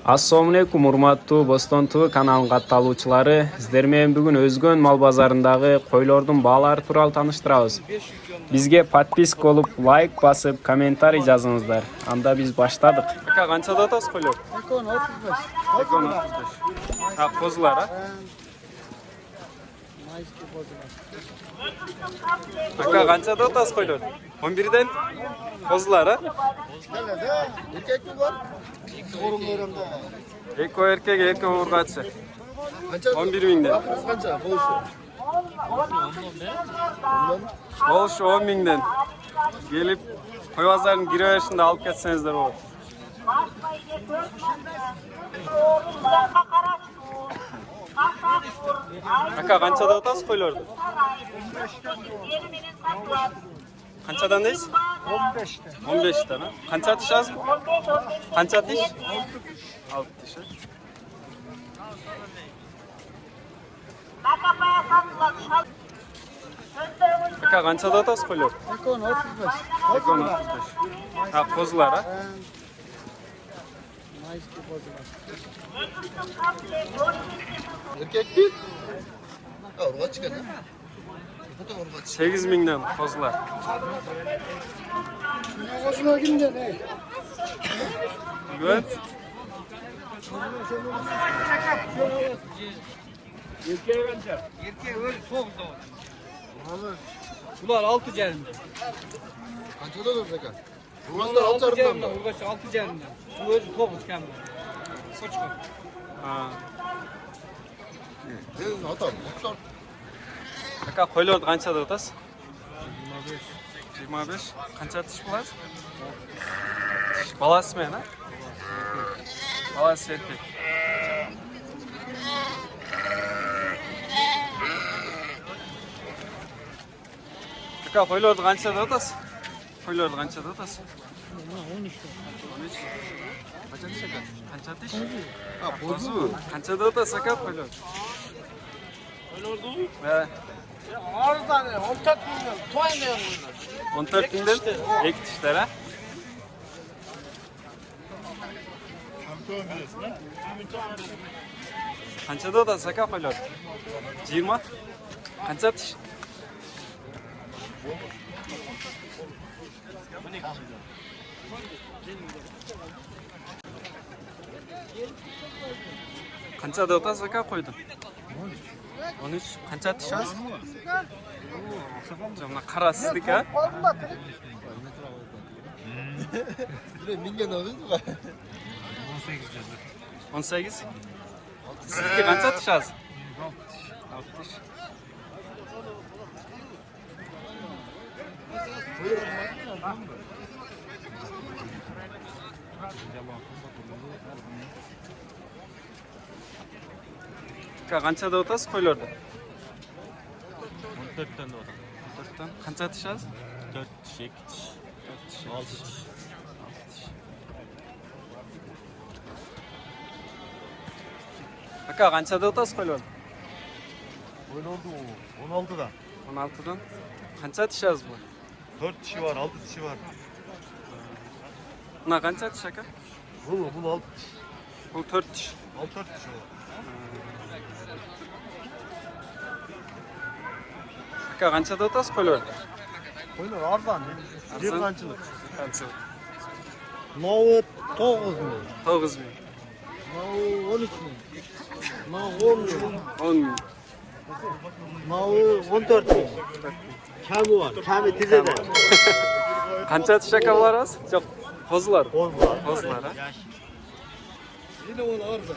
Assalamu alaikum урматтуу Бостон ТВ каналынын катталуучулары. Сиздер менен бүгүн Өзгөн мал базарындагы койлордун баалары тууралуу тааныштырабыз. Бизге подписка болуп, лайк басып, комментарий жазыңыздар. Анда биз баштадык. Ака канчада атасыз койлор? 2.35. 2.35. А козулар, а? Майский козулар. Ака канчада атасыз койлор? 11ден козулар, а? Erkek mi var? Sorunlarımda. Eko erkek, eko urgatçı. 11 mingden. Kança? Boğuşu. Bolşu 10 mingden. Gelip koy pazarının giriverişinde alıp ketsenizdер olur. Aka kançada atasız koyuyordu? Kançadan deyiz? 15'te. 15'ten ha? Kança atış az mı? Kança atış? 6 dişi. Aka kançada atasız koyuyordu? 2.35. Ekon 35. Ha kozular ha? Майский козулар. Erkek bir. Ha, orga çıkan ha. Bu da orga çıkan. 8 mingden kozular. Ne kozular kimde ne? Evet. Erkeğe öyle çok zor. Bunlar 6 cerinde. Kaçada da zeka. Bunlar Burası da 6 alçarından cerinde. da. Burası 6 cerinde. Bu özü 9 kendi. Koçko. Ha. Ne atam? Yoksa Aka koyuyordu kançada atasız? 25. Kança atış mı var? Balası mı ya? Balası erkek. Aka koyuyordu kançada atasız? Koyuyordu kançada atasız? 13. Kaç atış aka? Kança atış? ha Bozu. Kançada atasız aka koyuyordu. Koyuldu. Evet. Ağırdan 14 milyon. Toynayan bunlar. 14 binden ek dişler ha? Kançada atasız aka koyuyordu? 20. Kança atış? Kançada atasız aka koydun? 13. Kança atış az? Mına karasızlık ha? bir minge ne oluyor mu? 18. Sizdeki kança atış az? 6 diş. Kançada atasız koyuyordu? 14'ten de oradan. 4'ten. Kança atış az? 4 diş, 2 diş, 6 diş. Aka kançada atasız koyuyordu? Öyle oldu 16'da. 16'dan. Kança atış az bu? 4 dişi var, 6 dişi var. Buna kança atış aka? Bu 6 diş. Bu 4 diş. 4 dişi var. Aka kançada atasız koyuyordu? Oynar Arzan. Bir Arzan. kançılık. Kança. Mavi 9 mu? 9 bin. Mavi 13 mi? Mavi 10 mu? 10 bin. Mavi 14 mi? Kemi var. Kemi dizede. Kança atış akalar az? Yok. Kozular. Boz var. Kozular ha? Yine onu arda.